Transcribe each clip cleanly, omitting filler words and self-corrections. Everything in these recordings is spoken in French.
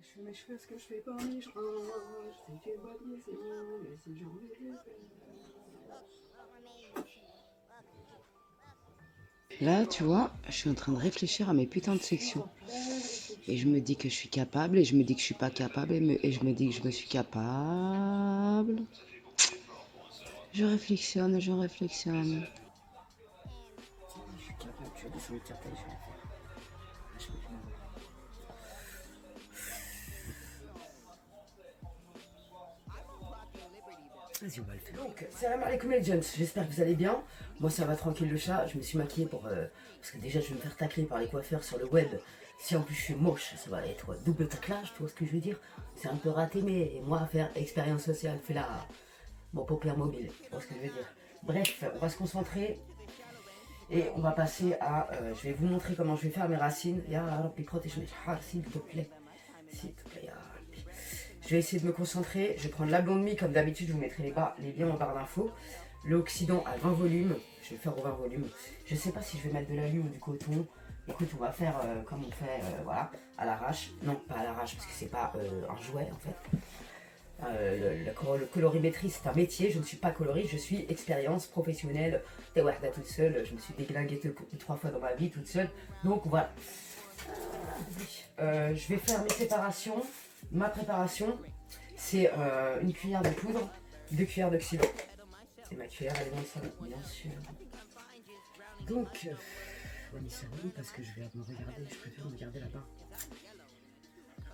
Je fais mes cheveux, ce que je fais pas mes range. C'est une bonne question, mais si j'en ai des Là, tu vois, je suis en train de réfléchir à mes putains de sections. Et je me dis que je suis capable, et je me dis que je suis pas capable, et je me dis que je me suis capable. Je réflexionne, je réflexionne. je suis capable, tu vas descendre de tire-taille, je vais la faire. Ah, je peux plus m'envoyer. Vas-y, on va le faire. Donc, salam alaikum les gens, j'espère que vous allez bien. Moi, ça va tranquille le chat. Je me suis maquillée pour. Parce que déjà, je vais me faire tacler par les coiffeurs sur le web. Si en plus je suis moche, ça va être double taclage, tu vois ce que je veux dire. C'est un peu raté, mais moi, faire expérience sociale, fais la. Mon paupière mobile, tu vois ce que je veux dire. Bref, on va se concentrer. Et on va passer à. Je vais vous montrer comment je vais faire mes racines. Ya Rabbi, protège-moi, s'il te plaît. S'il te plaît, ya Rabbi. Je vais essayer de me concentrer. Je vais prendre la blonde mie comme d'habitude. Je vous mettrai les liens en barre d'infos. L'Occident à 20 volumes. Je vais le faire au 20 volumes. Je sais pas si je vais mettre de l'alu ou du coton. Écoute, on va faire comme on fait, voilà, à l'arrache. Non, pas à l'arrache parce que c'est pas un jouet en fait. Le colorimétrie, c'est un métier. Je ne suis pas coloriste, je suis expérience professionnelle. T'es Wahda toute seule. Je me suis déglinguée 3 fois dans ma vie toute seule. Donc voilà. Je vais faire mes séparations. Ma préparation, c'est une cuillère de poudre, 2 cuillères d'oxydant. Et ma cuillère, elle est dans le salon, bien sûr. Donc, on y servi parce que je vais me regarder. Je préfère me regarder là-bas.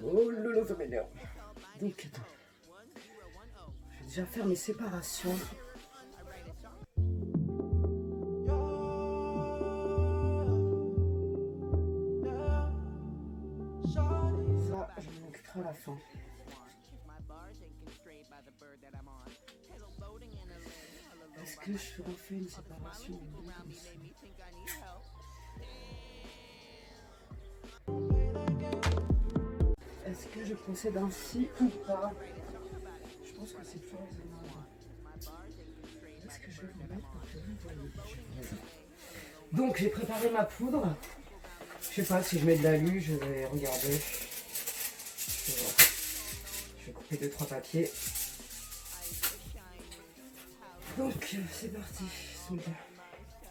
Oh lolo, ça m'énerve. Donc, attends. Je vais déjà faire mes séparations. Ça, je m'en occuperai à la fin. Est-ce que je refais une séparation comme ça? Est-ce que je procède ainsi ou pas? Je pense que c'est plus raisonnable. Est-ce que je vais vous mettre pour que vous voyez? Donc j'ai préparé ma poudre. Je sais pas si je mets de l'alu, je vais regarder. Je vais couper 2-3 papiers. Donc c'est parti.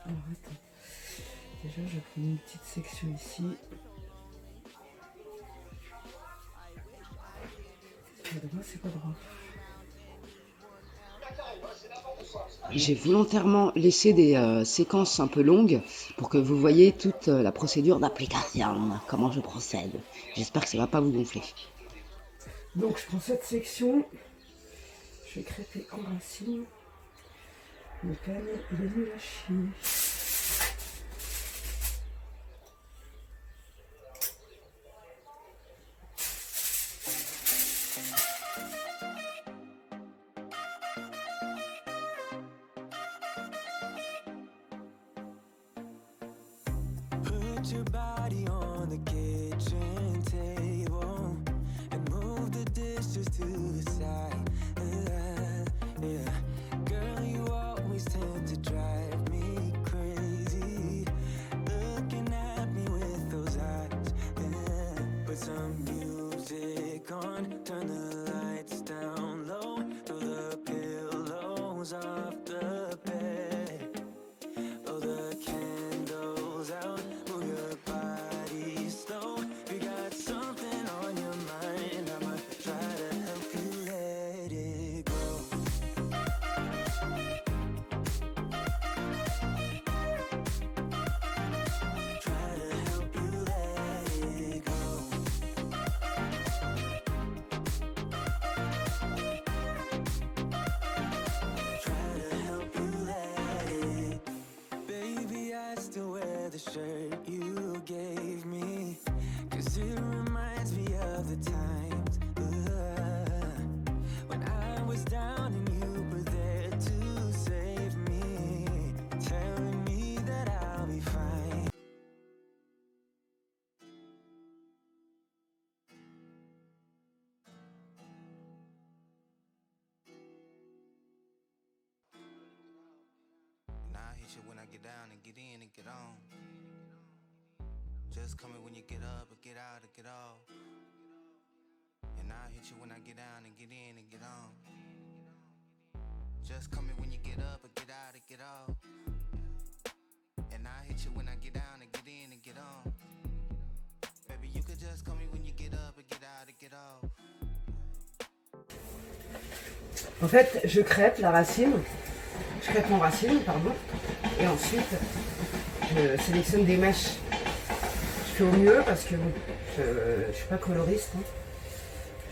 Alors attends. Déjà je vais prendre une petite section ici. C'est droit, c'est pas droit. J'ai volontairement laissé des séquences un peu longues pour que vous voyez toute la procédure d'application, comment je procède. J'espère que ça va pas vous gonfler. Donc je prends cette section. Je vais crêper en racine. Le pan, il est nul à chier. Put your body on the kitchen table and move the dishes to the side. Yeah. Girl, you always tend to drive me crazy. Looking at me with those eyes. Yeah. Put some music on, turn the lights down low, throw the pillows off the bed. Blow the candles out, move your body slow. If you got something on your mind, I'ma try to help you let it go. Try to help you let it go. Try to help you let it. Baby, I still wear the shirt you gave me, 'cause it reminds me of the times when I was down and you were there to save me, telling me that I'll be fine. Now I hit you when I get down and get in and get on. Just coming when you get up or get out or get off. get in and get on. Just call me when you get up or get out or get off. And I hit you when I get down and get in and get on. Baby, you could just call me when you get up or get out or get off. En fait, je crêpe la racine, je crêpe mon racine, pardon, et ensuite je sélectionne des mèches. Je fais au mieux parce que bon, je suis pas coloriste, hein.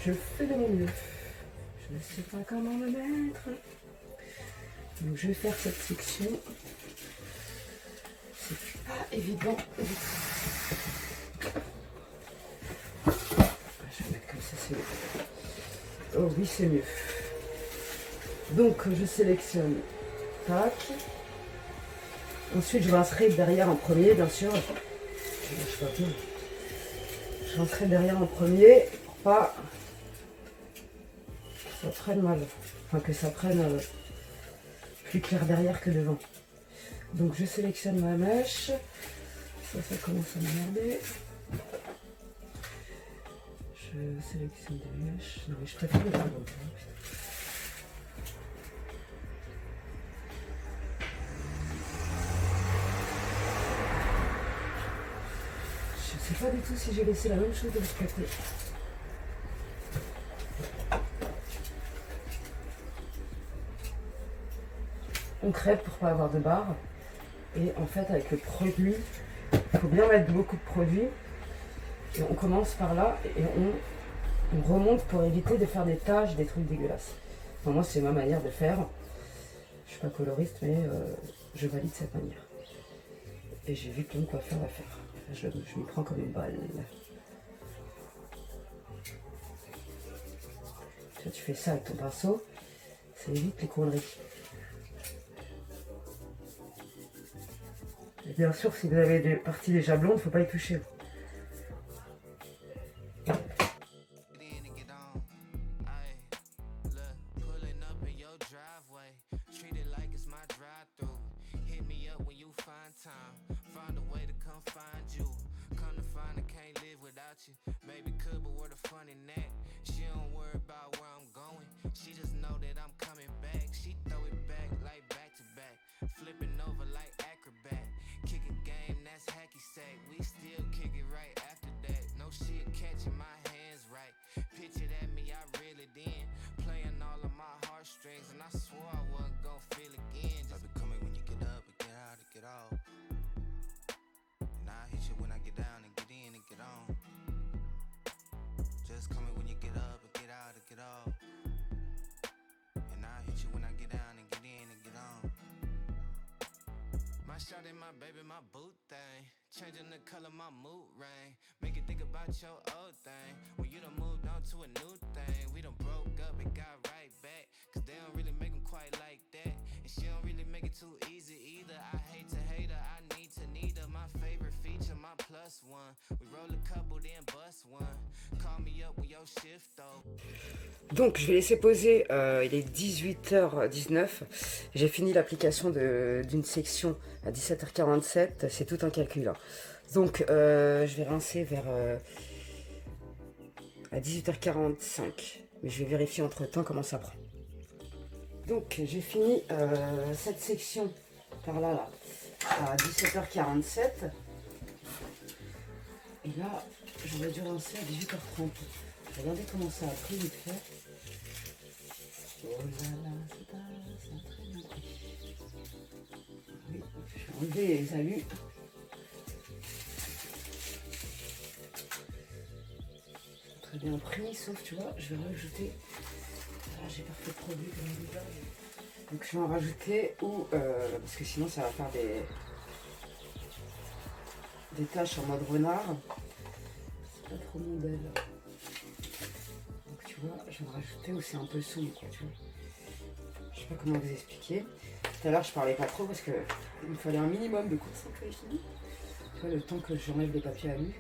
Je fais de mon mieux. Je ne sais pas comment me mettre. Donc je vais faire cette section. C'est pas évident du tout. Je vais mettre comme ça, c'est mieux. Oh oui, c'est mieux. Donc je sélectionne, tac. Ensuite je rincerai derrière en premier, bien sûr. Je rincerai derrière en premier pour pas que ça prenne mal. Enfin que ça prenne plus clair derrière que devant. Donc je sélectionne ma mèche. Ça commence à m'emmerder. Je sélectionne des mèches. Non mais je préfère les faire donc. Je sais pas du tout si j'ai laissé la même chose de l'autre côté. On crêpe pour pas avoir de barre. Et en fait avec le produit, il faut bien mettre beaucoup de produit. Et on commence par là et on remonte pour éviter de faire des taches, des trucs dégueulasses. Enfin, moi c'est ma manière de faire. Je suis pas coloriste mais je valide cette manière. Et j'ai vu plein de coiffeurs la faire. Je m'y prends comme une balle. Tu fais ça avec ton pinceau, ça évite les conneries. Et bien sûr, si vous avez des parties déjà blondes, il ne faut pas y toucher. Maybe could, but where the fun in that? She don't worry about where I'm going. She just know that I'm coming back. She throw it back like back to back, flipping over like acrobat. Kicking game, that's hacky sack. We still kick it right after that. No shit catching my hands right. Picture at me, I really did. Playing all of my heartstrings, and I swore I wasn't gonna feel again. Just call me when you get up and get out and get off. And I hit you when I get down and get in and get on. Just call me when you get up and get out and get off. And I hit you when I get down and get in and get on. My shawty, my baby, my boot thing. Changing the color, my mood ring. Make you think about your old thing. When you done moved on to a new thing. We done broke up and got right back. Cause they don't really make them quite like that. And she don't really make it too easy either. I hate to hate her, I need to need her. My favorite feature, my plus one. We roll a couple, then bust one. Call me up when your shift though. Donc je vais laisser poser, il est 18h19. J'ai fini l'application d'une section à 17h47. C'est tout un calcul. Hein. Donc je vais rincer vers à 18h45. Mais je vais vérifier entre temps comment ça prend. Donc j'ai fini cette section par là à 17h47. Et là j'aurais dû rincer à 18h30. Regardez comment ça a pris vite fait. Oh là là, ça a très bien pris. Oui, je vais enlever les alus. Très bien pris, sauf tu vois, je vais rajouter. Là j'ai pas fait de produit comme ça. Donc je vais en rajouter ou parce que sinon ça va faire des taches en mode renard. C'est pas trop mon belle. Tu vois, je vais en rajouter où c'est un peu sombre, quoi, tu vois. Je sais pas comment vous expliquer. Tout à l'heure, je parlais pas trop parce que il me fallait un minimum de concentration. Tu vois, le temps que j'enlève les papiers alu.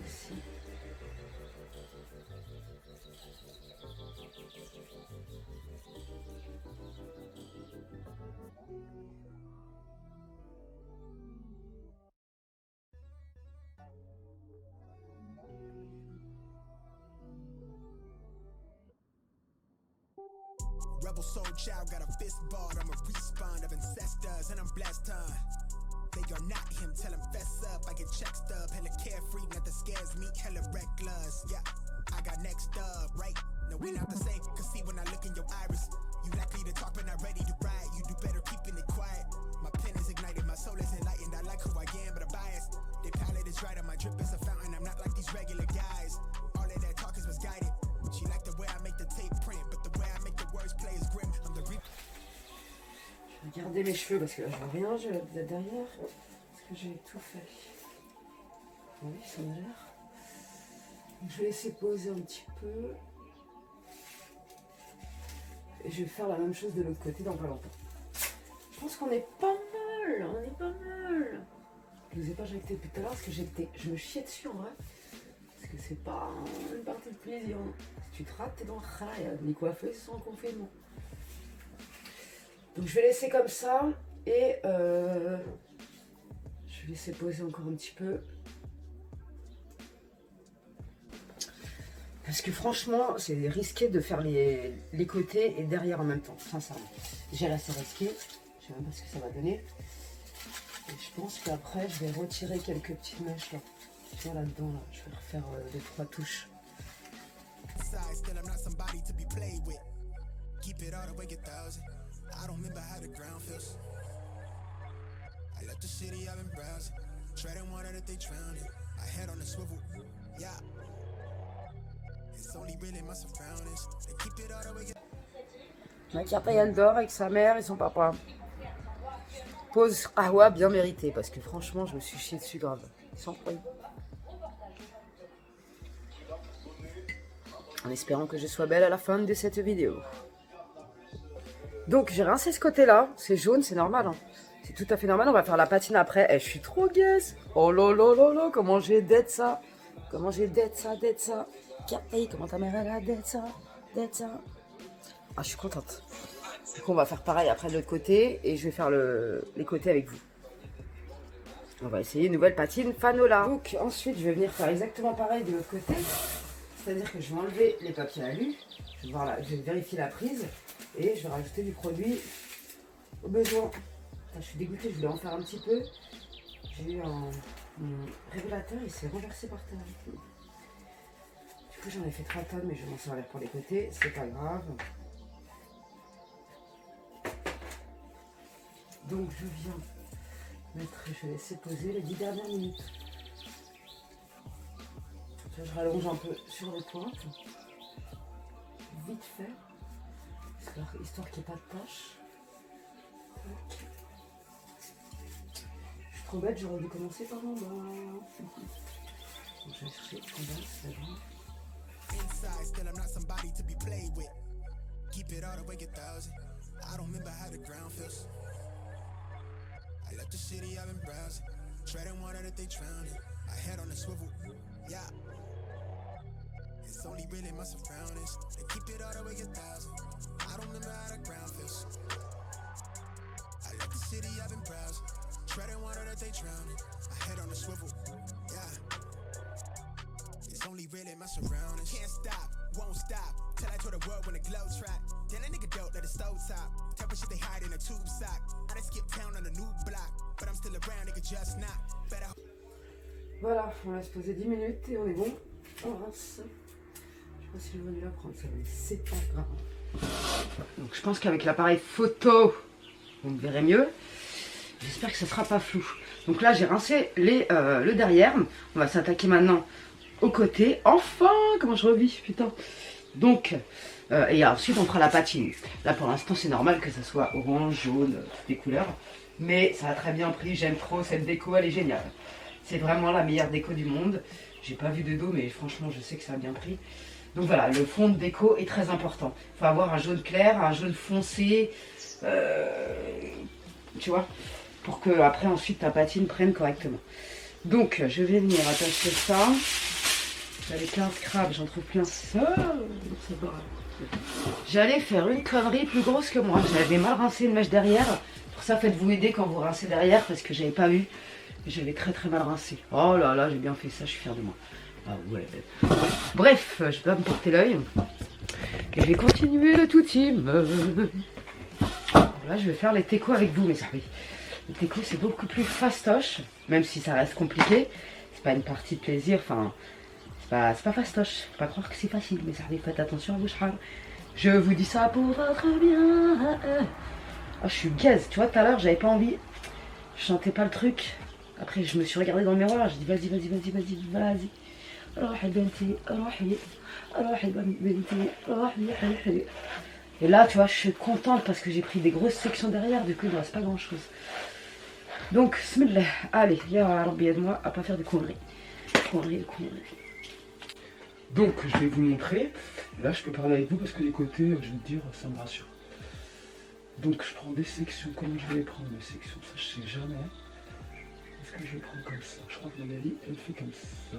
Ici. rebel soul child, got a fist balled. I'm a respawn of ancestors, and I'm blessed, huh? They are not him, tell him fess up. I get check stub, hella carefree, nothing scares me, hella reckless. Yeah, I got next up, right? No, we not the same, cause see when I look in your iris, you likely to talk but not ready to ride. You do better keeping it quiet. My pen is ignited, my soul is enlightened. I like who I am, but I'm biased. They palette is right, and my drip is a fountain. I'm not like these regular guys. All of that talk is misguided. She like the way I make the tape print, but the way I make the words play is grim. I'm the Je vais garder mes cheveux parce que là je vois rien, je vais derrière. Parce que j'ai tout fait. Oui, ça m'a l'air. Je vais laisser poser un petit peu. Et je vais faire la même chose de l'autre côté dans pas longtemps. Je pense qu'on est pas mal, on est pas mal. Je ne vous ai pas jecté depuis tout à l'heure parce que je me chiais dessus en vrai. Parce que c'est pas une partie de plaisir. Si tu te rates, t'es dans le rail. Les coiffeuses sont en confinement. Donc je vais laisser comme ça et je vais laisser poser encore un petit peu. Parce que franchement, c'est risqué de faire les côtés et derrière en même temps, sincèrement. Déjà là, c'est risqué. Je sais même pas ce que ça va donner. Et je pense qu'après, je vais retirer quelques petites mèches là. Tu vois là-dedans, là. Je vais refaire 2-3 touches. Makata dort avec sa mère et son papa. Pause Awa bien méritée parce que franchement je me suis chié dessus grave. Sans bruit. En espérant que je sois belle à la fin de cette vidéo. Donc j'ai rincé ce côté là. C'est jaune, c'est normal. Hein. C'est tout à fait normal. On va faire la patine après. Eh, je suis trop gaze. Oh là là là là. Comment j'ai dead ça. Comment j'ai dead ça, dead ça. Hey, comment ta mère elle a dead ça, dead ça. Ah, je suis contente. Du coup, on va faire pareil après de l'autre côté et je vais faire les côtés avec vous. On va essayer une nouvelle patine Fanola. Donc ensuite, je vais venir faire exactement pareil de l'autre côté. C'est-à-dire que je vais enlever les papiers alu. Je vais voir là, je vais vérifier la prise et je vais rajouter du produit au besoin. Putain, je suis dégoûtée, je voulais en faire un petit peu. J'ai eu un révélateur, il s'est renversé par terre. Du coup, j'en ai fait 3 tonnes, mais je vais m'en servir pour les côtés, c'est pas grave. Donc, je viens mettre, je vais laisser poser les 10 dernières minutes. Là, je rallonge un peu sur les pointes, vite fait, histoire qu'il n'y ait pas de tâches. Je suis trop bête, j'aurais dû commencer par mon bas. Je vais chercher en bas, c'est pas grave. Inside, still I'm not somebody to be played with. Keep it all the way 1,000. I don't remember how the ground feels. I left the city, I've been browsing. Treading water that they drowning. My head on the swivel, yeah. It's only really my surroundings. They keep it all the way 1,000. I don't remember how the ground feels. I left the city, I've been browsing. Treading water that they drowning. My head on the swivel, yeah. It's only really my surroundings. Can't stop, won't stop. Till I told the world when the glow trap. Then a nigga dope at the stove top. Type of shit they hide in a tube sock. I done skipped town on a new block. But I'm still around, nigga, just not. Better. Voilà, on laisse poser 10 minutes et on est bon. On rince. Je sais pas si le venu la prendre, ça mais c'est pas grave. Donc je pense qu'avec l'appareil photo, vous me verrez mieux. J'espère que ça sera pas flou. Donc là j'ai rincé le derrière. On va s'attaquer maintenant au côté. Enfin, comment je revis, putain. Donc, et ensuite on fera la patine. Là pour l'instant c'est normal que ça soit orange, jaune, toutes les couleurs. Mais ça a très bien pris, j'aime trop cette déco, elle est géniale. C'est vraiment la meilleure déco du monde. J'ai pas vu de dos mais franchement je sais que ça a bien pris. Donc voilà, le fond de déco est très important. Il faut avoir un jaune clair, un jaune foncé. Tu vois, pour que après ensuite ta patine prenne correctement. Donc je vais venir attacher ça. J'avais 15 crabes, j'en trouve plus un seul. J'allais faire une connerie plus grosse que moi. J'avais mal rincé une mèche derrière. Pour ça faites-vous aider quand vous rincez derrière parce que j'avais pas vu. J'avais très très mal rincé. Oh là là, j'ai bien fait ça, je suis fière de moi. Ah ouais. Bref, je vais pas me porter l'œil. Et je vais continuer le tout team. Là, je vais faire les techos avec vous, mes amis. Les techos, c'est beaucoup plus fastoche, même si ça reste compliqué. C'est pas une partie de plaisir, enfin, c'est pas fastoche. Faut pas croire que c'est facile, mes amis. Faites attention à vos cheveux. Je vous dis ça pour votre bien. Oh, je suis gaze, tu vois, tout à l'heure, j'avais pas envie. Je sentais pas le truc. Après, je me suis regardée dans le miroir, j'ai dit vas-y. Et là, tu vois, je suis contente parce que j'ai pris des grosses sections derrière, du coup, il ne reste pas grand-chose. Donc, bismillah, allez, ya Rabbi, aide-moi à pas faire de conneries. Conneries. Donc, je vais vous montrer. Là, je peux parler avec vous parce que les côtés, je vais te dire, ça me rassure. Donc, je prends des sections. Comment je vais les prendre, les sections? Ça, je sais jamais. Est-ce que je vais prendre comme ça? Je crois que Magali, elle fait comme ça.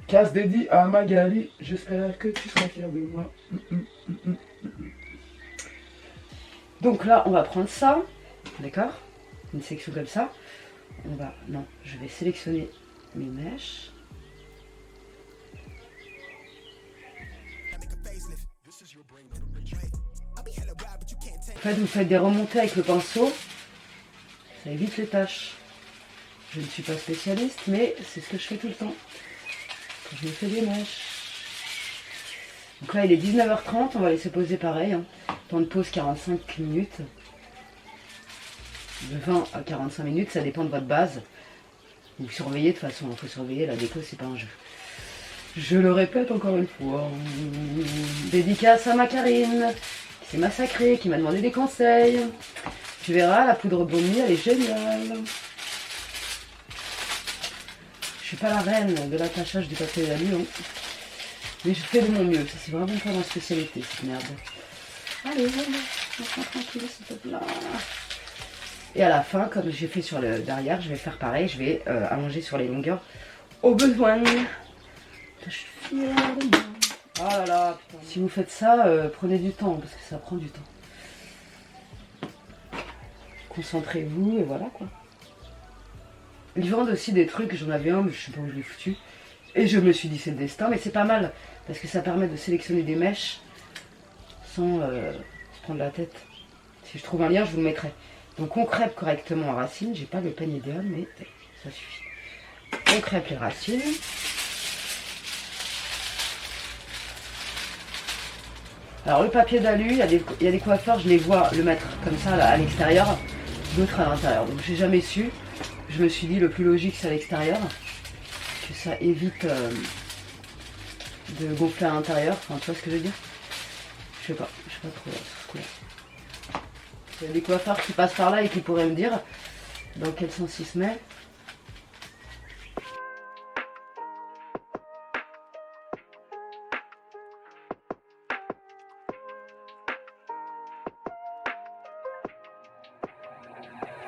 Casse dédié à Magali. J'espère que tu seras fier de moi. Donc là, on va prendre ça, d'accord? Une section comme ça. Je vais sélectionner mes mèches. En fait, vous faites des remontées avec le pinceau, ça évite les taches. Je ne suis pas spécialiste, mais c'est ce que je fais tout le temps. Quand je me fais des mèches. Donc là, il est 19h30, on va laisser poser pareil. Hein. Temps de pause 45 minutes. De 20 à 45 minutes, ça dépend de votre base. Vous surveillez, de toute façon, il faut surveiller, la déco, c'est pas un jeu. Je le répète encore une fois. Dédicace à ma Karine, qui s'est massacrée, qui m'a demandé des conseils. Tu verras, la poudre Baume, elle est géniale. Je suis pas la reine de l'attachage du papier d'alu, hein. Mais je fais de mon mieux. Ça, c'est vraiment pas ma spécialité, cette merde. Allez, tranquille, s'il te plaît. Et à la fin, comme j'ai fait sur le derrière, je vais faire pareil. Je vais allonger sur les longueurs au besoin. Je suis fière de moi. Oh là là, putain. Si vous faites ça, prenez du temps, parce que ça prend du temps. Concentrez-vous, et voilà quoi. Ils vendent aussi des trucs, j'en avais un, mais je sais pas où je l'ai foutu. Et je me suis dit c'est le destin, mais c'est pas mal, parce que ça permet de sélectionner des mèches sans se prendre la tête. Si je trouve un lien, je vous le mettrai. Donc on crêpe correctement en racines, j'ai pas le peigne idéal, mais ça suffit. On crêpe les racines. Alors le papier d'alu, il y a des coiffeurs, je les vois le mettre comme ça là, à l'extérieur, d'autres à l'intérieur. Donc j'ai jamais su. Je me suis dit le plus logique c'est à l'extérieur, que ça évite de gonfler à l'intérieur. Enfin tu vois ce que je veux dire? Je sais pas trop sur ce coup-là. Il y a des coiffeurs qui passent par là et qui pourraient me dire dans quel sens il se met.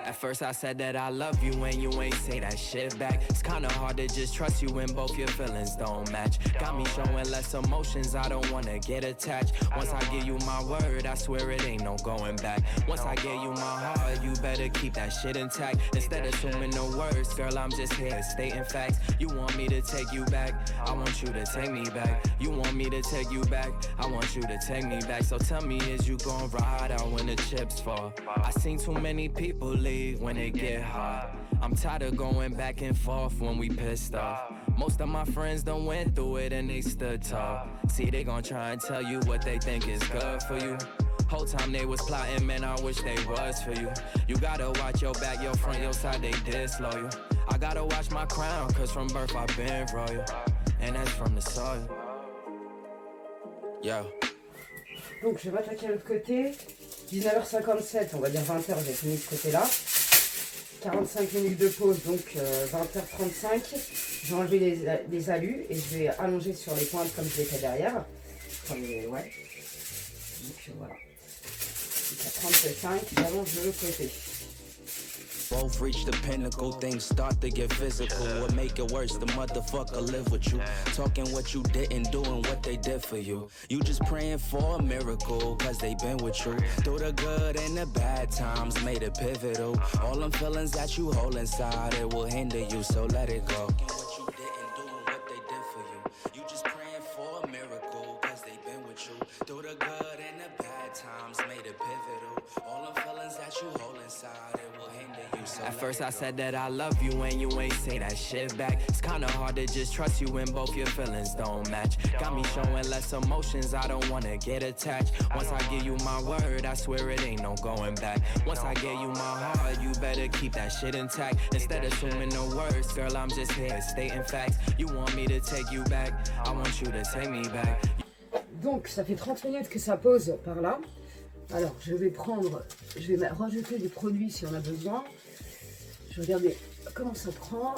At first I said that I love you and you ain't say that shit back. It's kinda hard to just trust you when both your feelings don't match. Got me showing less emotions, I don't wanna get attached. Once I give you my word, I swear it ain't no going back. Once I gave you my heart, you better keep that shit intact. Instead of assuming no words, girl, I'm just here stating facts. You want me to take you back, I want you to take me back. You want me to take you back, I want you to take me back. So tell me, is you gon' ride out when the chips fall? I seen too many people leave when it get hot. I'm tired of going back and forth when we pissed off. Most of my friends done went through it and they stood tall. See, they gon' try and tell you what they think is good for you. Whole time they was plotting, man, I wish they was for you. You gotta watch your back, your front, your side, they disloyal. I gotta watch my crown, cause from birth I've been royal. And that's from the soil. Yo. Donc je vais m'attaquer à l'autre côté. 19h57, on va dire 20h, j'ai fini ce côté-là. 45 minutes de pause, donc 20h35. Je vais enlever les alus et je vais allonger sur les pointes comme je l'ai fait derrière. Enfin, ouais. Donc voilà. Donc à 35, j'allonge de l'autre côté. Both reach the pinnacle, things start to get physical. What make it worse, the motherfucker live with you. Talking what you didn't do and what they did for you. You just praying for a miracle, cause they been with you. Through the good and the bad times, made it pivotal. All them feelings that you hold inside, it will hinder you, so let it go. What you didn't do and what they did for you. You just praying for a miracle, cause they been with you. with you. Through the good and the bad times, made it pivotal. All the feelings that you hold inside, it will hinder you. So at first I said that I love you and you ain't say that shit back. It's kinda hard to just trust you when both your feelings don't match. Got me showing less emotions, I don't wanna get attached. Once I give you my word, I swear it ain't no going back. Once I gave you my heart, you better keep that shit intact. Instead of assuming no words, girl, I'm just here stating facts. You want me to take you back, I want you to take me back. Donc ça fait 30 minutes que ça pose par là. Alors je vais rajouter des produits si on a besoin. Je vais regarder comment ça prend.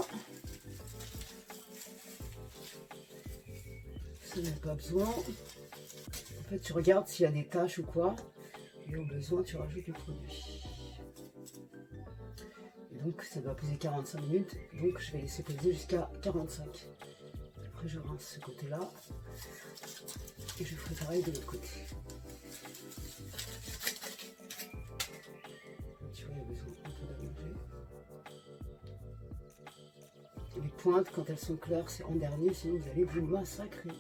Ça n'a pas besoin. En fait tu regardes s'il y a des taches ou quoi. Et au besoin tu rajoutes du produit. Et donc ça doit poser 45 minutes. Donc je vais laisser poser jusqu'à 45. Après je rince ce côté là. Et je ferai pareil de l'autre côté. Tu vois, il y a besoin un peu d'allonger. Les pointes, quand elles sont claires, c'est en dernier, sinon vous allez vous massacrer.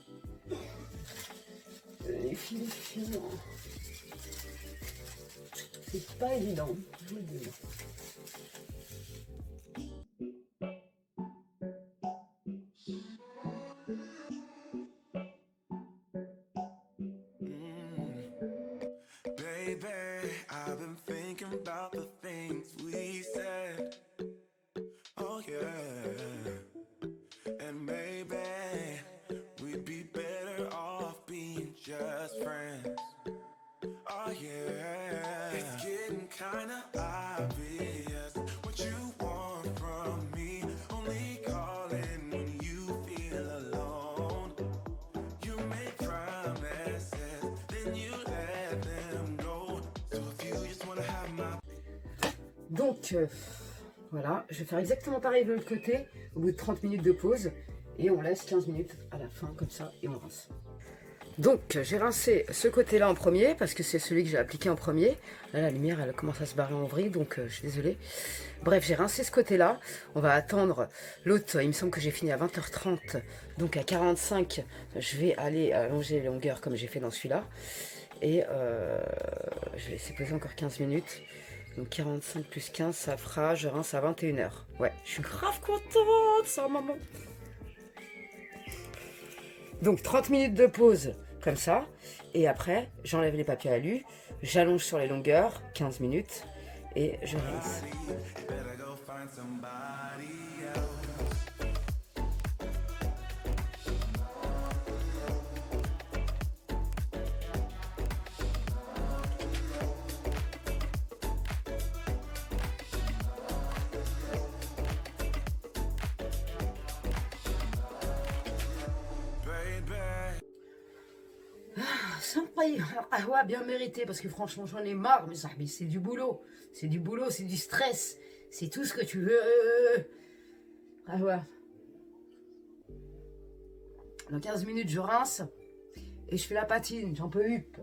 Les fils fins. C'est pas évident, je vous le dis. Baby, I've been thinking about the things we said. Oh yeah. And maybe we'd be better off being just friends. Oh yeah. It's getting kinda obvious what you want from me. Only calling when you feel alone. You make promises, then you let them go. So if you just wanna have my Donc voilà, je vais faire exactement pareil de l'autre côté au bout de 30 minutes de pause et on laisse 15 minutes à la fin comme ça et on rince. Donc j'ai rincé ce côté là en premier parce que c'est celui que j'ai appliqué en premier. Là la lumière elle commence à se barrer en vrille donc je suis désolée. Bref, j'ai rincé ce côté là, on va attendre l'autre, il me semble que j'ai fini à 20h30 donc à 45 je vais aller allonger les longueurs comme j'ai fait dans celui-là et je vais laisser poser encore 15 minutes. Donc 45 plus 15, ça fera, je rince à 21h. Ouais, je suis grave contente, ça, maman. Donc 30 minutes de pause, comme ça. Et après, j'enlève les papiers alu, j'allonge sur les longueurs, 15 minutes, et je rince. better go find somebody else. Sympa, ah, bien mérité, parce que franchement, j'en ai marre, mais ça, c'est du boulot. C'est du boulot, c'est du stress. C'est tout ce que tu veux. Ah ouais. Dans 15 minutes, je rince et je fais la patine. J'en peux up.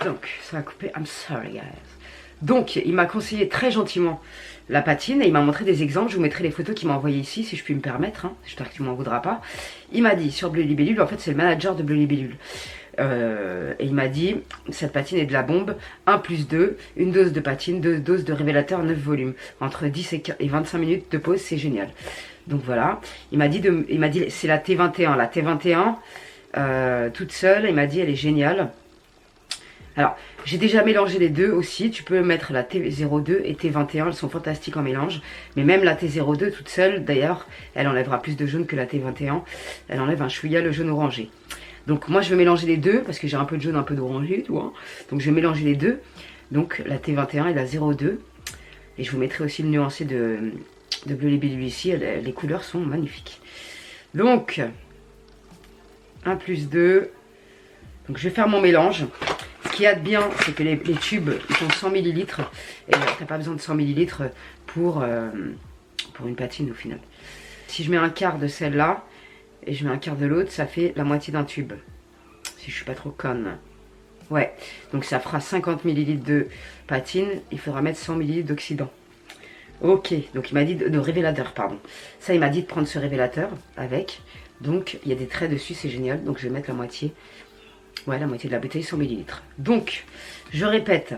Donc, ça a coupé. I'm sorry, guys. Donc, il m'a conseillé très gentiment la patine et il m'a montré des exemples. Je vous mettrai les photos qu'il m'a envoyées ici, si je puis me permettre. Hein. J'espère que tu m'en voudras pas. Il m'a dit sur Bleu Libellule, en fait, c'est le manager de Bleu Libellule. Et il m'a dit, cette patine est de la bombe, 1+2, une dose de patine, 2 doses de révélateur, 9 volumes. Entre 10 et 25 minutes de pause, c'est génial. Donc voilà, il m'a dit, c'est la T21. La T21, toute seule, il m'a dit, elle est géniale. Alors, j'ai déjà mélangé les deux aussi. Tu peux mettre la T02 et T21, elles sont fantastiques en mélange. Mais même la T02 toute seule, d'ailleurs, elle enlèvera plus de jaune que la T21. Elle enlève un chouïa le jaune orangé. Donc moi, je vais mélanger les deux parce que j'ai un peu de jaune, un peu d'orangé, tu vois. Donc je vais mélanger les deux. Donc la T21 et la 02. Et je vous mettrai aussi le nuancé de Bleu Libellule ici. Les couleurs sont magnifiques. Donc, 1+2. Donc je vais faire mon mélange. Ce qu'il y a de bien, c'est que les tubes, ils font 100 ml. Et t'as pas besoin de 100 ml pour une patine au final. Si je mets un quart de celle-là et je mets un quart de l'autre, ça fait la moitié d'un tube. Si je suis pas trop conne. Ouais, donc ça fera 50 ml de patine. Il faudra mettre 100 ml d'oxydant. Ok, donc il m'a dit de révélateur, pardon. Ça, il m'a dit de prendre ce révélateur avec. Donc, il y a des traits dessus, c'est génial. Donc, je vais mettre la moitié. Ouais, la moitié de la bouteille, 100 ml. Donc, je répète.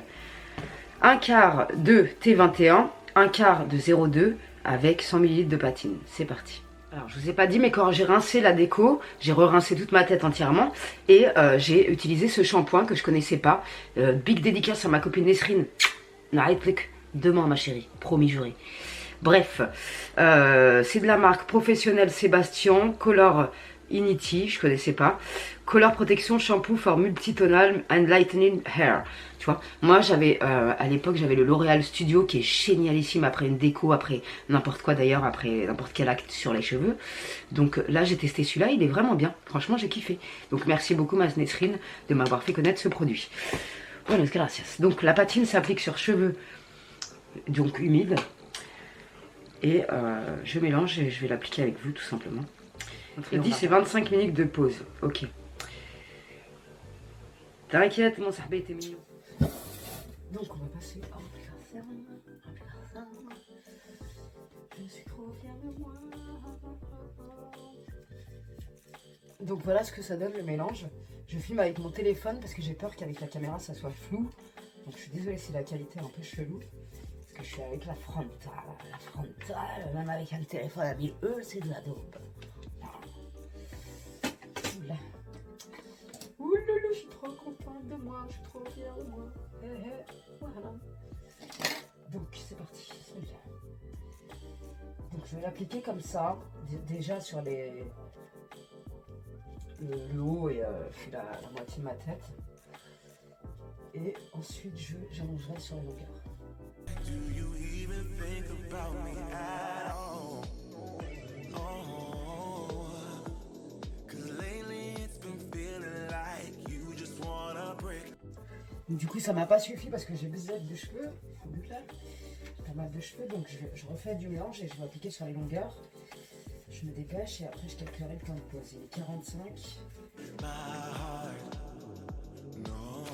Un quart de T21, un quart de 0,2 avec 100 ml de patine. C'est parti. Alors, je vous ai pas dit, mais quand j'ai rincé la déco, j'ai re-rincé toute ma tête entièrement. Et j'ai utilisé ce shampoing que je connaissais pas. Big dédicace à ma copine Nesrine. N'arrête plus que demain, ma chérie. Promis, juré. Bref, c'est de la marque professionnelle Sébastien, Color Inity, je connaissais pas. Color Protection Shampoo for Multitonal and Lightening Hair. Tu vois, moi j'avais, à l'époque, j'avais le L'Oréal Studio qui est génialissime après une déco, après n'importe quoi d'ailleurs, après n'importe quel acte sur les cheveux. Donc là, j'ai testé celui-là, il est vraiment bien. Franchement, j'ai kiffé. Donc merci beaucoup, ma Nesrine, de m'avoir fait connaître ce produit. Buenas gracias. Donc la patine s'applique sur cheveux donc humides. Et je mélange et je vais l'appliquer avec vous tout simplement. Entre 10 et 25 minutes de pause. Ok. T'inquiète, mon sahbé était mignon. Donc on va passer à l'application. Je suis trop fière de moi. Donc voilà ce que ça donne le mélange. Je filme avec mon téléphone parce que j'ai peur qu'avec la caméra ça soit flou. Donc je suis désolée si la qualité est un peu chelou. Parce que je suis avec la frontale. La frontale, même avec un téléphone à 1000 €, c'est de la dope. Oula. Oulala, je suis trop contente de moi, je suis trop fière de moi. Voilà. Donc c'est parti, bismillah. Donc je vais l'appliquer comme ça, déjà sur le haut et la moitié de ma tête. Et ensuite j'allongerai sur la longueur. Do you even think about me at all? Oh, 'cause lately it's been feeling like you just wanna break. Du coup ça m'a pas suffi parce que j'ai besoin de cheveux, j'ai pas mal de cheveux, donc je refais du mélange et je vais appliquer sur les longueurs. Je me dépêche et après je calculerai le temps de pause. Il est 45. My heart, no,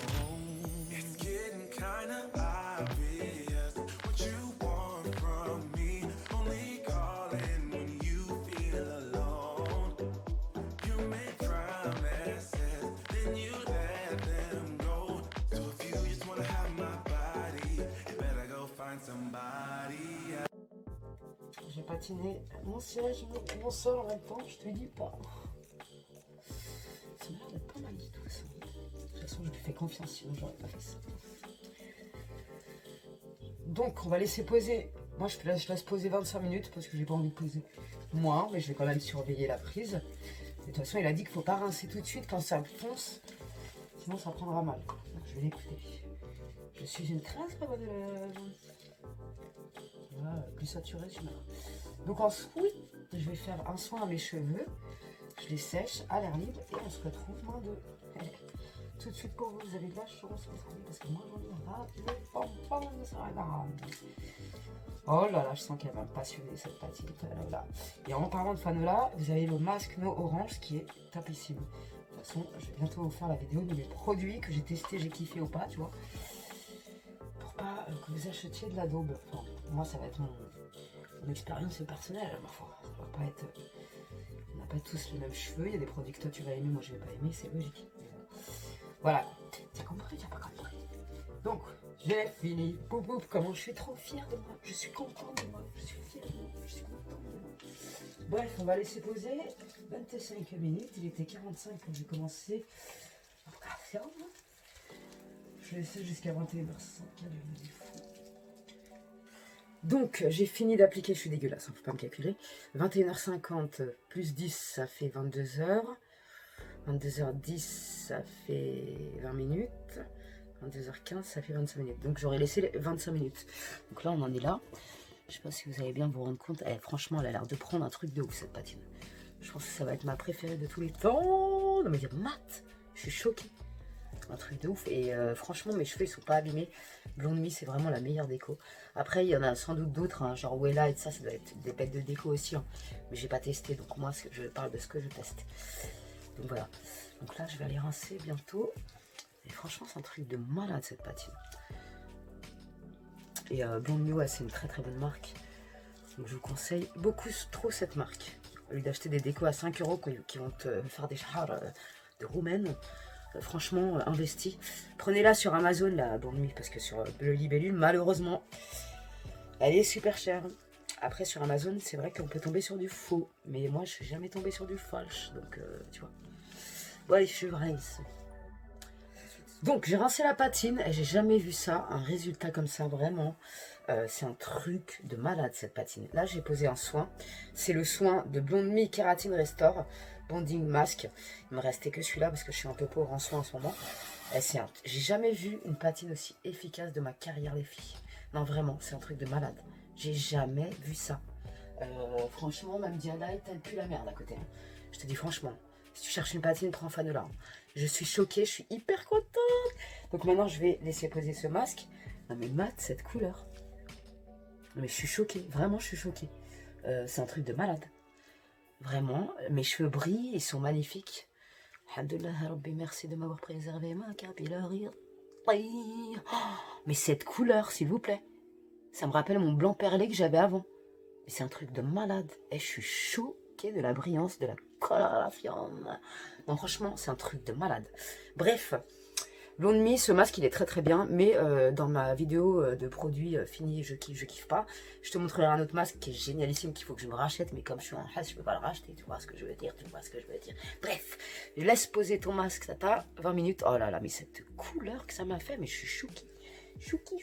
it's getting kinda obvious what you want from me. Only calling when you feel alone. You make promises, then you let them go. So if you just wanna have my body, you better go find somebody else. J'ai patiné mon siège, mon sol en même temps, je te dis pas. Ça m'a l'air d'être pas mal du tout ça. De toute façon, je lui fais confiance, sinon j'aurais pas fait ça. Donc, on va laisser poser. Moi, je laisse poser 25 minutes parce que j'ai pas envie de poser moins, mais je vais quand même surveiller la prise. De toute façon, il a dit qu'il faut pas rincer tout de suite quand ça fonce, sinon ça prendra mal. Donc, je vais l'écouter. Je suis une très très bonne élève. Voilà, plus saturée, je mets. Donc ensuite, je vais faire un soin à mes cheveux. Je les sèche à l'air libre et on se retrouve moins de... Tout de suite pour vous, vous avez de la chance, parce que moi j'en ai ras le pompon, ça va. Oh là là, je sens qu'elle va me passionner cette patine. Là. Et en parlant de Fanola, vous avez le masque No Orange qui est topissime. De toute façon, je vais bientôt vous faire la vidéo de mes produits que j'ai testés, j'ai kiffé ou pas, tu vois. Pour pas que vous achetiez de la daube. Enfin, moi, ça va être mon expérience personnelle, ma foi. Ça va pas être... On n'a pas tous les mêmes cheveux, il y a des produits que toi tu vas aimer, moi je vais pas aimer, c'est logique. Voilà. T'as compris, t'as pas compris. Donc, j'ai fini. Boum boum, comment je suis trop fière de moi. Je suis contente de moi. Je suis fière de moi. Je suis contente de moi. Bref, on va laisser poser 25 minutes. Il était 45 quand j'ai commencé l'application. Je vais laisser jusqu'à 21h05. Donc, j'ai fini d'appliquer. Je suis dégueulasse, hein, faut pas me calculer. 21h50 plus 10, ça fait 22h. 22h10, ça fait 20 minutes. 22h15, ça fait 25 minutes. Donc j'aurais laissé 25 minutes. Donc là, on en est là. Je sais pas si vous allez bien vous rendre compte. Franchement, elle a l'air de prendre un truc de ouf, cette patine. Je pense que ça va être ma préférée de tous les temps. Non mais dire mat, je suis choquée. Un truc de ouf. Et franchement, mes cheveux, ils sont pas abîmés. Blonde Me, c'est vraiment la meilleure déco. Après, il y en a sans doute d'autres, hein, genre Wella et ça doit être des bêtes de déco aussi. Hein. Mais j'ai pas testé, donc moi, je parle de ce que je teste. Donc voilà, donc là je vais aller rincer bientôt. Et franchement c'est un truc de malade cette patine. Et Blonde Me, ouais, c'est une très très bonne marque. Donc je vous conseille beaucoup trop cette marque. Au lieu d'acheter des décos à 5 € qui vont te faire des chars de roumaines, franchement, investis. Prenez-la sur Amazon, la Blonde Me, parce que sur le Libellule, malheureusement, elle est super chère. Après, sur Amazon, c'est vrai qu'on peut tomber sur du faux. Mais moi, je suis jamais tombée sur du falche. Donc, tu vois. Ouais, je rince. Donc, j'ai rincé la patine et j'ai jamais vu ça. Un résultat comme ça, vraiment. C'est un truc de malade, cette patine. Là, j'ai posé un soin. C'est le soin de Blonde Me Keratin Restore. Bonding Mask. Il me restait que celui-là parce que je suis un peu pauvre en soin en ce moment. J'ai jamais vu une patine aussi efficace de ma carrière, les filles. Non, vraiment, c'est un truc de malade. J'ai jamais vu ça. Franchement, même Diana, elle pue la merde à côté. Hein. Je te dis franchement, si tu cherches une patine, prends Fanola. Hein. Je suis choquée, je suis hyper contente. Donc maintenant, je vais laisser poser ce masque. Non mais mat, cette couleur. Non mais je suis choquée, vraiment je suis choquée. C'est un truc de malade. Vraiment, mes cheveux brillent, ils sont magnifiques. Alhamdulillah, Rabbi, merci de m'avoir préservé ma capillarité. Oh, mais cette couleur, s'il vous plaît. Ça me rappelle mon blanc perlé que j'avais avant. Mais c'est un truc de malade. Et je suis choquée de la brillance, de la coloration. Non, franchement, c'est un truc de malade. Bref, Blonde Me, ce masque, il est très très bien. Mais dans ma vidéo de produits finis, je kiffe pas. Je te montrerai un autre masque qui est génialissime, qu'il faut que je me rachète. Mais comme je suis un has, je peux pas le racheter. Tu vois ce que je veux dire, Bref, laisse poser ton masque, ça t'a 20 minutes. Oh là là, mais cette couleur que ça m'a fait, mais je suis choquée. Chouki.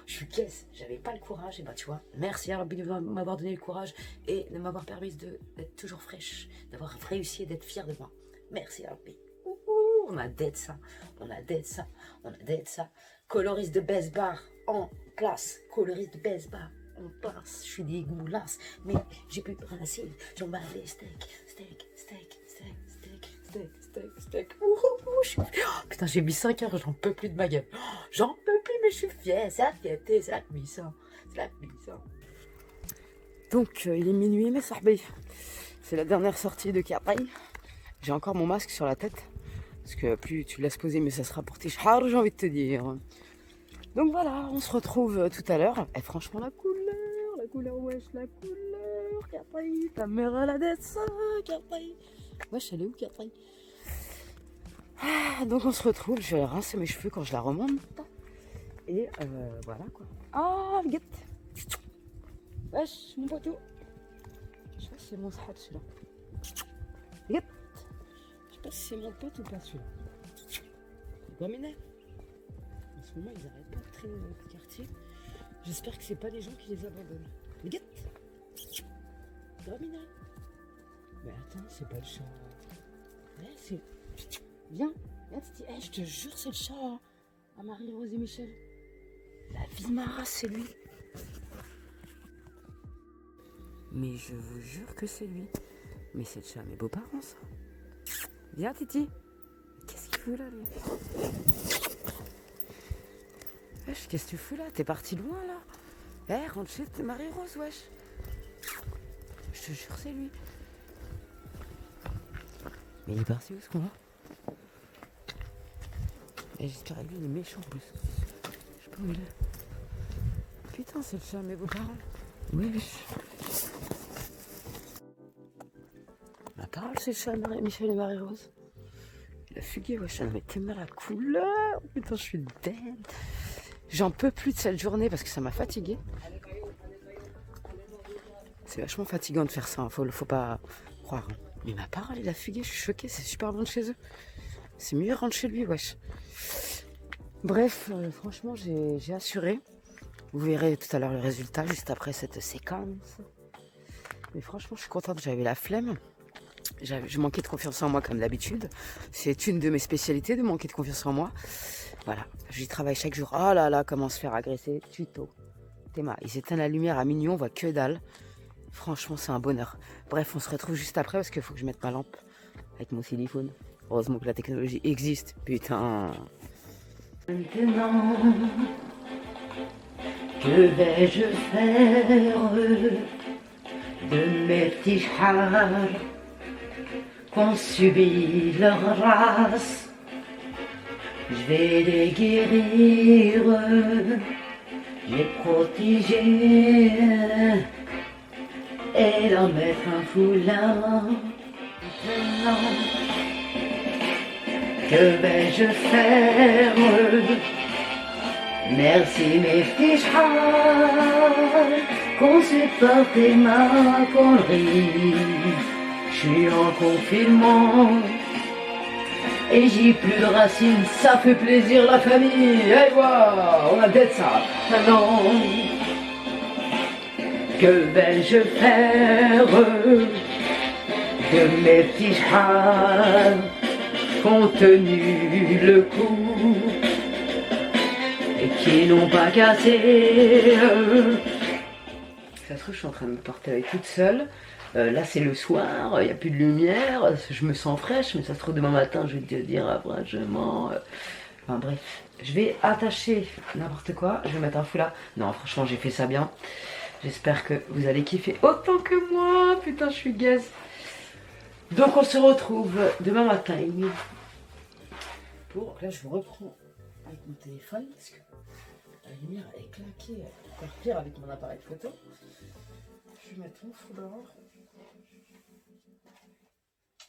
Je suis caisse, j'avais pas le courage, et bah tu vois, merci à Rabbi de m'avoir donné le courage et de m'avoir permis d'être toujours fraîche, d'avoir réussi et d'être fière de moi. Merci à Rabbi. On a dead ça. Coloriste de Best Bar en place, coloriste de Best Bar en place. Je suis dégueulasse, mais j'ai pu rincer, j'en bats les steaks. Putain, j'ai mis 5 heures, j'en peux plus de ma gueule. J'en peux plus, mais je suis fière. C'est la fierté, c'est la puissance. Donc, il est minuit, mes sahbis. C'est la dernière sortie de Kapai. J'ai encore mon masque sur la tête. Parce que plus tu le laisses poser, mais ça sera pour tes chars, j'ai envie de te dire. Donc voilà, on se retrouve tout à l'heure. Et franchement, la couleur, wesh, la couleur. Kapai, ta mère, elle a des seins, Kapai. Wesh, elle est où, Kapai? Donc on se retrouve, je vais rincer mes cheveux quand je la remonte. Et voilà quoi. Ah, guette. Wesh, mon poteau. Je sais pas si c'est mon sahad celui-là. Guette. Je sais pas si c'est mon pote ou pas celui-là. Terminé. En ce moment, ils arrêtent pas de traîner dans notre quartier. J'espère que c'est pas des gens qui les abandonnent. Guette. Terminé. Mais attends, c'est pas le chat. Ouais, c'est... Viens, Titi. Hey, je te jure, c'est le chat hein, à Marie-Rose et Michel. La vie de ma race, c'est lui. Mais je vous jure que c'est lui. Mais c'est le chat à mes beaux-parents, ça. Viens, Titi. Qu'est-ce qu'il fout là, lui? Wesh, qu'est-ce que tu fous là? T'es parti loin, là? Eh, rentre chez Marie-Rose, wesh. Je te jure, c'est lui. Mais il est parti où, ce qu'on va? Et j'espère que lui il est méchant en plus. Je sais pas où il est. Putain, c'est le chat à mes beaux-parents. Wesh. Ma parole, c'est le chat à Michel et Marie-Rose. Il a fugué, wesh. Mais t'es mal à la couleur. Putain, je suis dead. J'en peux plus de cette journée parce que ça m'a fatigué. C'est vachement fatigant de faire ça. Hein. Faut pas croire. Hein. Mais ma parole, il a fugué. Je suis choquée. C'est super loin de chez eux. C'est mieux rentrer chez lui, wesh. Bref, franchement, j'ai assuré. Vous verrez tout à l'heure le résultat, juste après cette séquence. Mais franchement, je suis contente, j'avais la flemme. Je manquais de confiance en moi comme d'habitude. C'est une de mes spécialités, de manquer de confiance en moi. Voilà, j'y travaille chaque jour. Oh là là, comment se faire agresser. Tuto. Théma, ils éteignent la lumière à minuit, on voit que dalle. Franchement, c'est un bonheur. Bref, on se retrouve juste après parce qu'il faut que je mette ma lampe avec mon téléphone. Heureusement que la technologie existe, putain. Maintenant, que vais-je faire de mes petits chars qu'ont subi leur race? Je vais les guérir, les protéger et leur mettre un foulard. Maintenant, que vais-je faire? Merci mes petits chats, qu'on supporte ma connerie. Je suis en confinement et j'ai plus de racines, ça fait plaisir la famille. Hey, wow, on a peut-être ça. Maintenant, que vais-je faire de mes petits chats qu'ont tenu le coup et qui n'ont pas cassé? Ça se trouve, je suis en train de me porter avec toute seule. Là c'est le soir, il n'y a plus de lumière, je me sens fraîche, mais ça se trouve demain matin je vais te dire franchement. Enfin bref, je vais attacher n'importe quoi, je vais mettre un foulard. Non franchement j'ai fait ça bien. J'espère que vous allez kiffer autant que moi. Putain je suis gaze. Donc on se retrouve demain matin et demi. Pour là je vous reprends avec mon téléphone parce que la lumière est claquée, encore pire avec mon appareil photo. Je vais mettre mon foulard.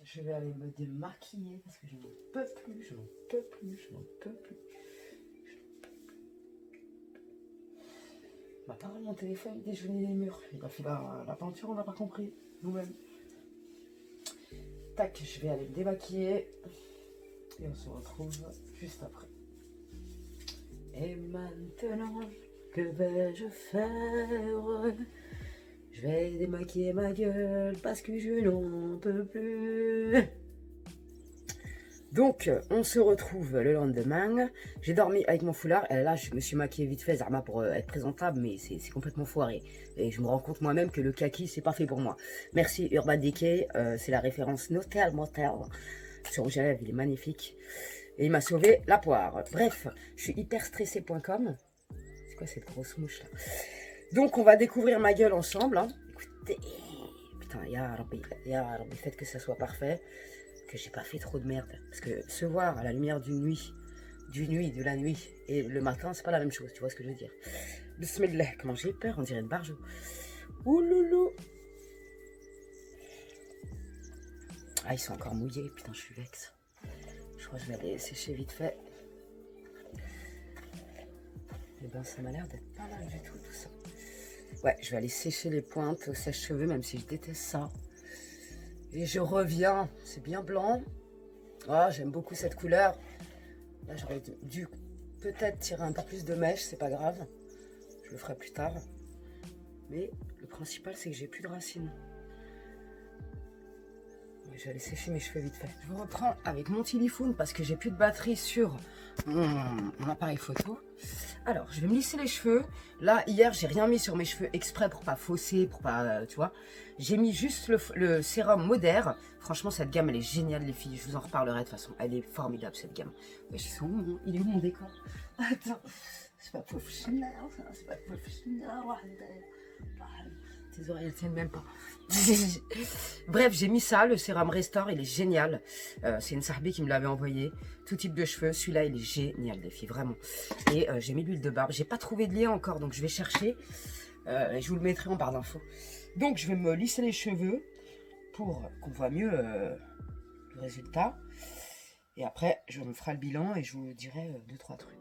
Je vais aller me démaquiller parce que je n'en peux plus, je n'en peux plus, je n'en peux plus. Ma parole, mon téléphone déjeuner les murs. Il a fait la peinture, on n'a pas compris, nous-mêmes. Tac, je vais aller me démaquiller. Et on se retrouve juste après. Et maintenant, que vais-je faire? Je vais démaquiller ma gueule parce que je n'en peux plus. Donc, on se retrouve le lendemain. J'ai dormi avec mon foulard. Et là, je me suis maquillée vite fait, Zarma, pour être présentable, mais c'est complètement foiré. Et je me rends compte moi-même que le kaki, c'est pas fait pour moi. Merci Urban Decay, c'est la référence Notel Motel. Ce rouge à lèvres, il est magnifique. Et il m'a sauvé la poire. Bref, je suis hyperstressée.com. C'est quoi cette grosse mouche là? Donc on va découvrir ma gueule ensemble. Hein. Écoutez, putain, ya Rabbi, faites que ça soit parfait, que j'ai pas fait trop de merde. Parce que se voir à la lumière de la nuit et le matin, c'est pas la même chose, tu vois ce que je veux dire. Bismillah, comment j'ai peur, on dirait une barjo. Ouloulou. Ah, ils sont encore mouillés, putain, je suis vexe. Je crois que je vais aller sécher vite fait. Et ben ça m'a l'air d'être pas mal du tout ça. Ouais, je vais aller sécher les pointes au sèche-cheveux, même si je déteste ça. Et je reviens, c'est bien blanc. Ah, j'aime beaucoup cette couleur. Là, j'aurais dû peut-être tirer un peu plus de mèche, c'est pas grave. Je le ferai plus tard. Mais le principal, c'est que j'ai plus de racines. Je vais aller sécher mes cheveux vite fait. Je vous reprends avec mon téléphone parce que j'ai plus de batterie sur mon appareil photo. Alors, je vais me lisser les cheveux. Là, hier, j'ai rien mis sur mes cheveux exprès pour pas fausser, pour pas, tu vois. J'ai mis juste le sérum Modère. Franchement, cette gamme, elle est géniale, les filles. Je vous en reparlerai de toute façon. Elle est formidable, cette gamme. Ouais, il est où mon décor? Attends, c'est pas professionnel, ça. C'est pas professionnel. Tes oreilles, elles tiennent même pas. Bref, j'ai mis ça, le sérum Restore, il est génial. C'est une sahbi qui me l'avait envoyé. Tout type de cheveux, celui-là, il est génial, les filles, vraiment. Et j'ai mis l'huile de barbe. J'ai pas trouvé de lien encore, donc je vais chercher. Et je vous le mettrai en barre d'infos. Donc, je vais me lisser les cheveux pour qu'on voit mieux le résultat. Et après, je me ferai le bilan et je vous dirai 2-3 trucs.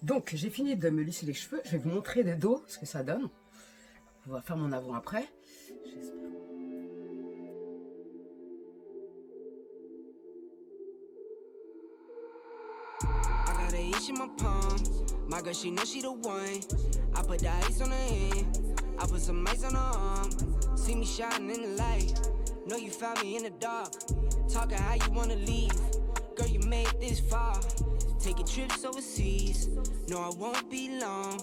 Donc, j'ai fini de me lisser les cheveux. Je vais vous montrer de dos ce que ça donne. On va faire mon avant après. I got a itch in my palm. My girl, she know she the one. I put the ice on her hand. I put some ice on her arm. See me shining in the light. Know you found me in the dark. Talking how you wanna leave. Girl, you made this far. Taking trips overseas. No, I won't be long.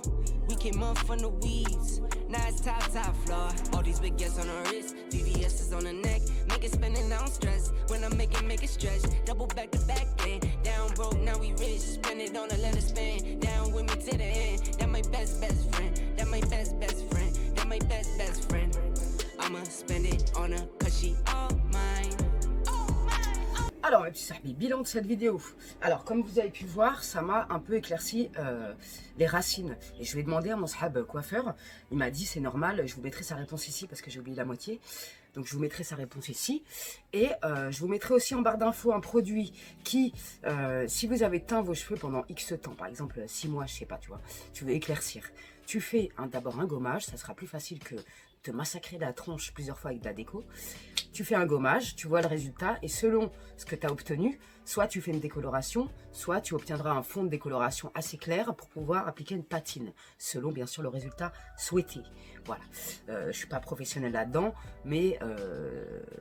We came up from the weeds. Now it's top floor. All these big yes on her wrist. VVS is on her neck. Make it spin and I don't stress. When I make it stretch. Double back to back then. Down broke, now we rich. Spend it on her, let her spin. Down with me to the end. That my best friend. That my best friend. That my best friend. I'ma spend it on her cause she all mine. Alors mes petits sahbi, bilan de cette vidéo. Alors comme vous avez pu le voir, ça m'a un peu éclairci les racines. Et je lui ai demandé à mon sahab coiffeur, il m'a dit c'est normal, je vous mettrai sa réponse ici parce que j'ai oublié la moitié. Donc je vous mettrai sa réponse ici. Et je vous mettrai aussi en barre d'infos un produit qui, si vous avez teint vos cheveux pendant X temps, par exemple 6 mois, je sais pas, tu vois, tu veux éclaircir. Tu fais d'abord un gommage, ça sera plus facile que te massacrer la tronche plusieurs fois avec de la déco. Tu fais un gommage, tu vois le résultat et selon ce que tu as obtenu, soit tu fais une décoloration, soit tu obtiendras un fond de décoloration assez clair pour pouvoir appliquer une patine, selon bien sûr le résultat souhaité. Voilà, je suis pas professionnelle là-dedans, mais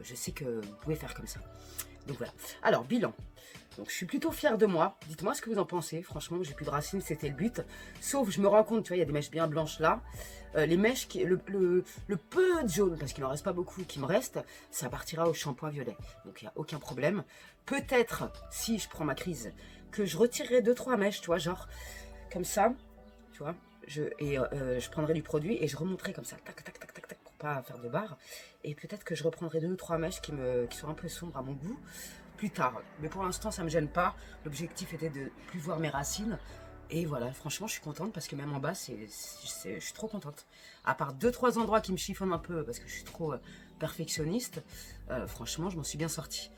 je sais que vous pouvez faire comme ça. Donc voilà, alors bilan. Donc je suis plutôt fière de moi. Dites-moi ce que vous en pensez. Franchement, j'ai plus de racines, c'était le but. Sauf, je me rends compte, tu vois, il y a des mèches bien blanches là. Les mèches, le peu de jaune, parce qu'il n'en reste pas beaucoup qui me reste, ça partira au shampoing violet. Donc il n'y a aucun problème. Peut-être, si je prends ma crise, que je retirerai 2-3 mèches, tu vois, genre comme ça, tu vois. Je prendrai du produit et je remonterai comme ça, tac, tac, tac, tac, tac, pour pas faire de barre. Et peut-être que je reprendrai 2 ou 3 mèches qui sont un peu sombres à mon goût. Plus tard, mais pour l'instant ça me gêne pas. L'objectif était de plus voir mes racines et voilà, franchement je suis contente parce que même en bas je suis trop contente, à part 2-3 endroits qui me chiffonnent un peu parce que je suis trop perfectionniste. Franchement je m'en suis bien sortie.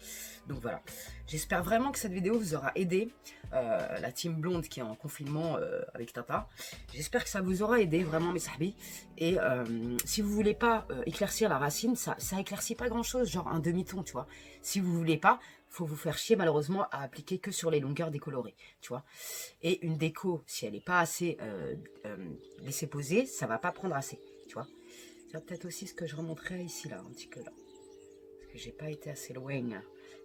Donc voilà, j'espère vraiment que cette vidéo vous aura aidé, la team blonde qui est en confinement avec Tata. J'espère que ça vous aura aidé vraiment mes sahbis. Et si vous voulez pas éclaircir la racine, ça éclaircit pas grand chose, genre un demi-ton, tu vois. Si vous voulez pas, faut vous faire chier malheureusement à appliquer que sur les longueurs décolorées, tu vois. Et une déco, si elle n'est pas assez laissée poser, ça va pas prendre assez, tu vois. C'est peut-être aussi ce que je remonterai ici là, un petit peu là, parce que j'ai pas été assez loin.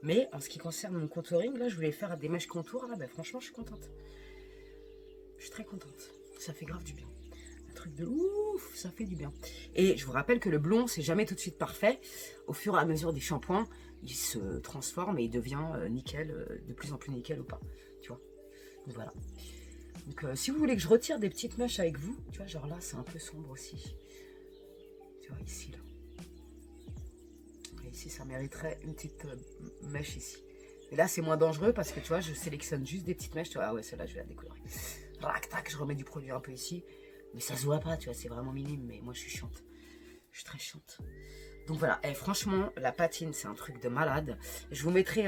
Mais en ce qui concerne mon contouring, là je voulais faire des mèches contours, là, ben, franchement je suis contente. Je suis très contente, ça fait grave du bien. Un truc de ouf, ça fait du bien. Et je vous rappelle que le blond, c'est jamais tout de suite parfait. Au fur et à mesure des shampoings, il se transforme et il devient nickel, de plus en plus nickel ou pas, tu vois. Donc voilà. Donc si vous voulez que je retire des petites mèches avec vous, tu vois, genre là c'est un peu sombre aussi. Tu vois, ici là. Et ici ça mériterait une petite mèche ici. Et là c'est moins dangereux parce que tu vois, je sélectionne juste des petites mèches. Tu vois, ah ouais, celle-là je vais la décolorer. Tac, tac, je remets du produit un peu ici. Mais ça se voit pas, tu vois, c'est vraiment minime. Mais moi je suis chiante. Je suis très chiante. Donc voilà, et franchement, la patine, c'est un truc de malade. Je vous mettrai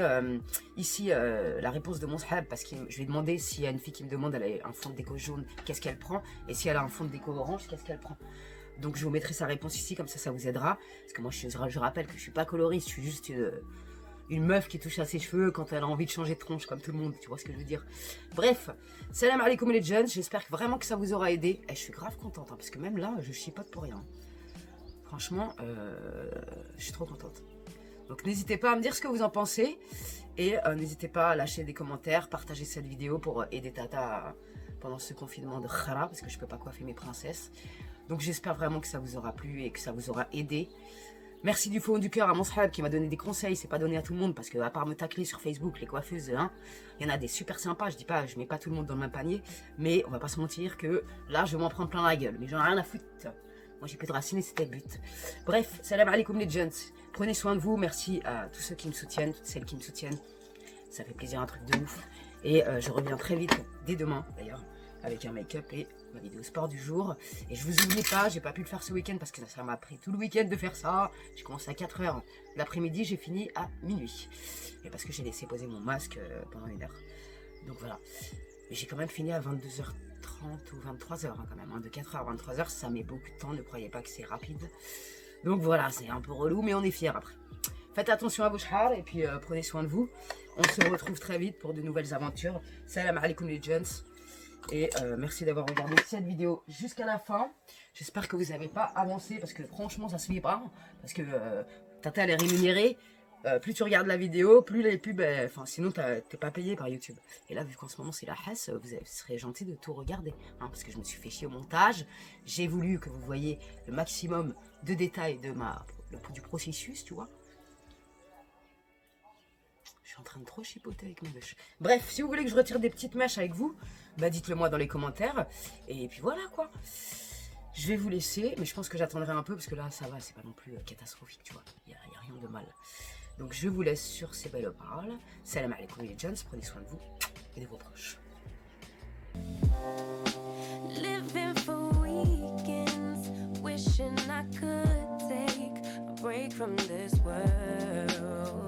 ici la réponse de mon sahab, parce que je lui ai demandé s'il y a une fille qui me demande, elle a un fond de déco jaune, qu'est-ce qu'elle prend, et si elle a un fond de déco orange, qu'est-ce qu'elle prend. Donc je vous mettrai sa réponse ici, comme ça vous aidera. Parce que moi, je rappelle que je suis pas coloriste, je suis juste une meuf qui touche à ses cheveux quand elle a envie de changer de tronche, comme tout le monde, tu vois ce que je veux dire. Bref, salam alaikum les jeunes, j'espère vraiment que ça vous aura aidé. Et je suis grave contente, hein, parce que même là, je chipote pour rien. Franchement, je suis trop contente. Donc n'hésitez pas à me dire ce que vous en pensez. Et n'hésitez pas à lâcher des commentaires, partager cette vidéo pour aider Tata pendant ce confinement de khara, parce que je peux pas coiffer mes princesses. Donc j'espère vraiment que ça vous aura plu et que ça vous aura aidé. Merci du fond du cœur à mon sahab qui m'a donné des conseils. C'est pas donné à tout le monde parce que à part me tacler sur Facebook, les coiffeuses, hein, il y en a des super sympas. Je dis pas, je mets pas tout le monde dans le même panier. Mais on va pas se mentir que là, je vais m'en prendre plein la gueule. Mais j'en ai rien à foutre. Moi j'ai plus de racines et c'était le but. Bref, salam alaikum les gens. Prenez soin de vous. Merci à tous ceux qui me soutiennent, toutes celles qui me soutiennent. Ça fait plaisir, un truc de ouf. Et je reviens très vite, dès demain d'ailleurs, avec un make-up et ma vidéo sport du jour. Et je vous oublie pas, j'ai pas pu le faire ce week-end parce que ça m'a pris tout le week-end de faire ça. J'ai commencé à 4 h l'après-midi, j'ai fini à minuit. Et parce que j'ai laissé poser mon masque pendant 1 heure. Donc voilà. Mais j'ai quand même fini à 22h30 ou 23h hein, quand même. Hein. De 4h à 23h, ça met beaucoup de temps. Ne croyez pas que c'est rapide. Donc voilà, c'est un peu relou, mais on est fiers après. Faites attention à vos chars et puis prenez soin de vous. On se retrouve très vite pour de nouvelles aventures. Salam alaikum les gens. Et merci d'avoir regardé cette vidéo jusqu'à la fin. J'espère que vous n'avez pas avancé parce que franchement ça se fait pas. Parce que Tata elle est rémunérée. Plus tu regardes la vidéo, plus les pubs, sinon t'es pas payé par YouTube. Et là, vu qu'en ce moment c'est la hasse, vous serez gentil de tout regarder. Hein, parce que je me suis fait chier au montage. J'ai voulu que vous voyez le maximum de détails du processus, tu vois. Je suis en train de trop chipoter avec mes mèches. Bref, si vous voulez que je retire des petites mèches avec vous, bah dites-le moi dans les commentaires. Et puis voilà quoi. Je vais vous laisser, mais je pense que j'attendrai un peu parce que là, ça va, c'est pas non plus catastrophique, tu vois. Il n'y a rien de mal. Donc je vous laisse sur ces belles paroles. Salam alaikum les gens, prenez soin de vous et de vos proches. Living for weekends, wishing I could take a break from this world.